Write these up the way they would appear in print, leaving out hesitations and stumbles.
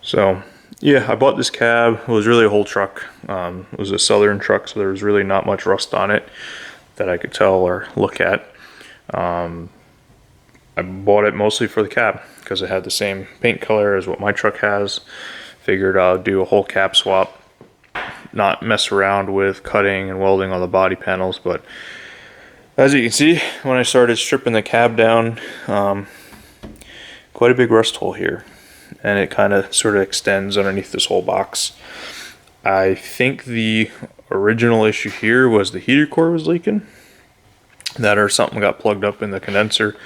So yeah, I bought this cab. It was really a whole truck. It was a Southern truck, so there was really not much rust on it that I could tell or look at. I bought it mostly for the cab because it had the same paint color as what my truck has. Figured I'll do a whole cab swap, not mess around with cutting and welding on the body panels. But as you can see, when I started stripping the cab down, quite a big rust hole here, and it kind of sort of extends underneath this whole box. I think the original issue here was the heater core was leaking, that or something got plugged up in the condenser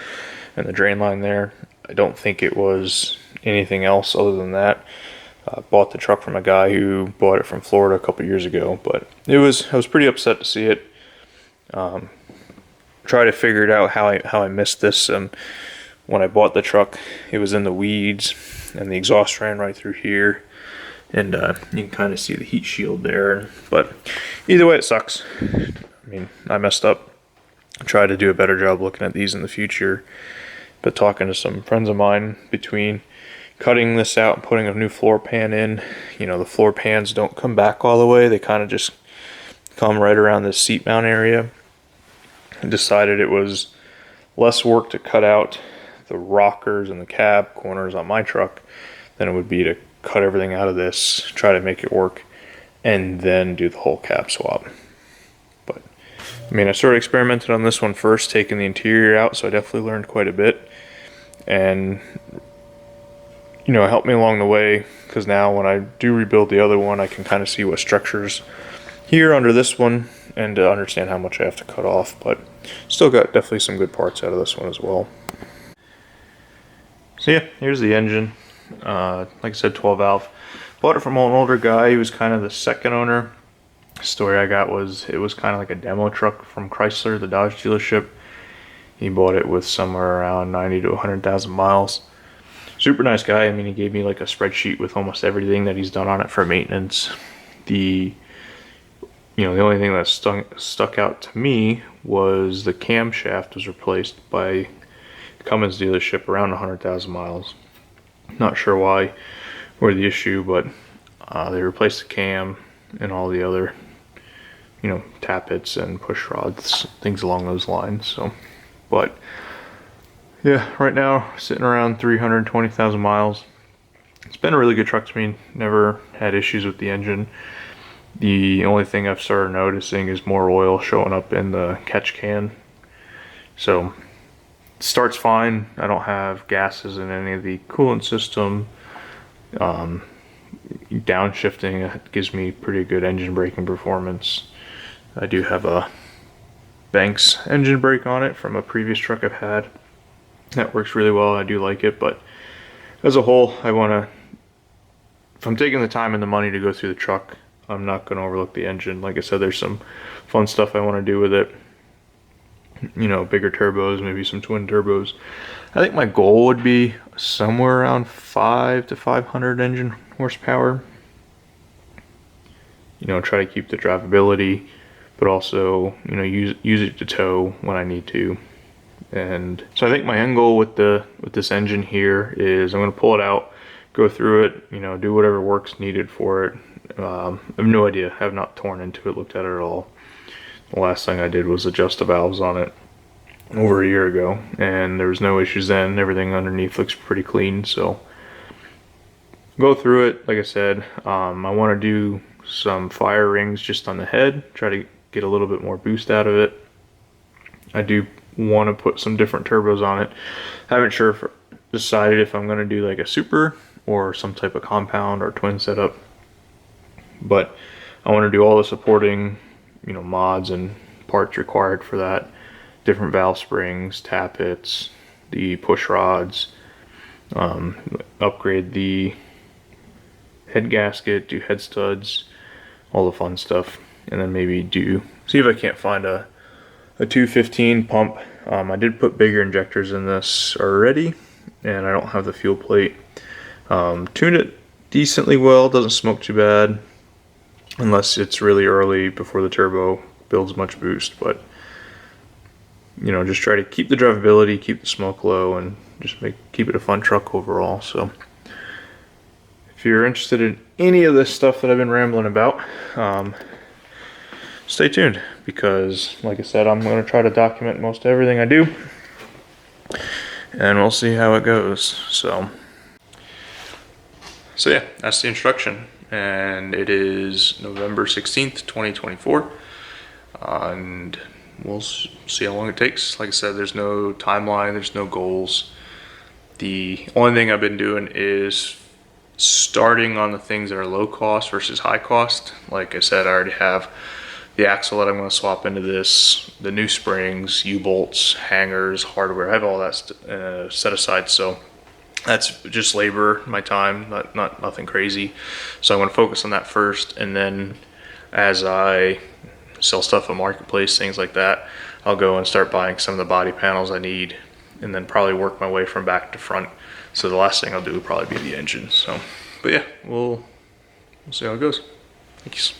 and the drain line there. I don't think it was anything else other than that. I bought the truck from a guy who bought it from Florida a couple years ago, but I was pretty upset to see it. Try to figure it out how I missed this. When I bought the truck, it was in the weeds, and the exhaust ran right through here, and you can kind of see the heat shield there. But either way, it sucks. I mean, I messed up. I'll try to do a better job looking at these in the future. But talking to some friends of mine, between cutting this out and putting a new floor pan in, you know, the floor pans don't come back all the way. They kind of just come right around this seat mount area. I decided it was less work to cut out the rockers and the cab corners on my truck than it would be to cut everything out of this, try to make it work, and then do the whole cab swap. But I mean, I sort of experimented on this one first, taking the interior out, so I definitely learned quite a bit, and you know, it helped me along the way, because now when I do rebuild the other one, I can kind of see what structures here under this one and to understand how much I have to cut off. But still got definitely some good parts out of this one as well. So yeah, here's the engine. Like I said, 12 valve. Bought it from an older guy. He was kind of the second owner. The story I got was it was kind of like a demo truck from Chrysler, the Dodge dealership. He bought it with somewhere around 90 to 100,000 miles. Super nice guy. I mean, he gave me like a spreadsheet with almost everything that he's done on it for maintenance. The only thing that stuck out to me was the camshaft was replaced by Cummins dealership around 100,000 miles. Not sure why or the issue, but they replaced the cam and all the other, tappets and push rods, things along those lines. So, but yeah, right now sitting around 320,000 miles. It's been a really good truck to me. Never had issues with the engine. The only thing I've started noticing is more oil showing up in the catch can. So it starts fine. I don't have gases in any of the coolant system. Downshifting gives me pretty good engine braking performance. I do have a Banks engine brake on it from a previous truck I've had. That works really well. I do like it, but as a whole, if I'm taking the time and the money to go through the truck, I'm not going to overlook the engine. Like I said, there's some fun stuff I want to do with it. Bigger turbos, maybe some twin turbos. I think my goal would be somewhere around 5 to 500 engine horsepower. Try to keep the drivability, but also, use it to tow when I need to. And so I think my end goal with this engine here is I'm going to pull it out, go through it, do whatever work's needed for it. I have no idea. I have not torn into it, looked at it at all. The last thing I did was adjust the valves on it over a year ago, and there was no issues then. Everything underneath looks pretty clean, so go through it. Like I said, I want to do some fire rings just on the head, try to get a little bit more boost out of it. I do want to put some different turbos on it. Haven't decided if I'm going to do like a super or some type of compound or twin setup, but I want to do all the supporting mods and parts required for that. Different valve springs, tappets, the push rods, upgrade the head gasket, do head studs, all the fun stuff, and then maybe see if I can't find a 215 pump. I did put bigger injectors in this already, and I don't have the fuel plate. Tuned it decently well, doesn't smoke too bad, unless it's really early before the turbo builds much boost. But just try to keep the drivability, keep the smoke low, and just keep it a fun truck overall. So if you're interested in any of this stuff that I've been rambling about, stay tuned, because like I said, I'm going to try to document most everything I do, and we'll see how it goes. So yeah, that's the instruction, and it is November 16th, 2024, and we'll see how long it takes. Like I said, there's no timeline, there's no goals. The only thing I've been doing is starting on the things that are low cost versus high cost. Like I said, I already have the axle that I'm going to swap into this, the new springs, U-bolts, hangers, hardware. I have all that set aside, so that's just labor, my time, nothing crazy. So I'm going to focus on that first, and then as I sell stuff at marketplace, things like that, I'll go and start buying some of the body panels I need, and then probably work my way from back to front. So the last thing I'll do will probably be the engine. So, but yeah, we'll see how it goes. Thanks.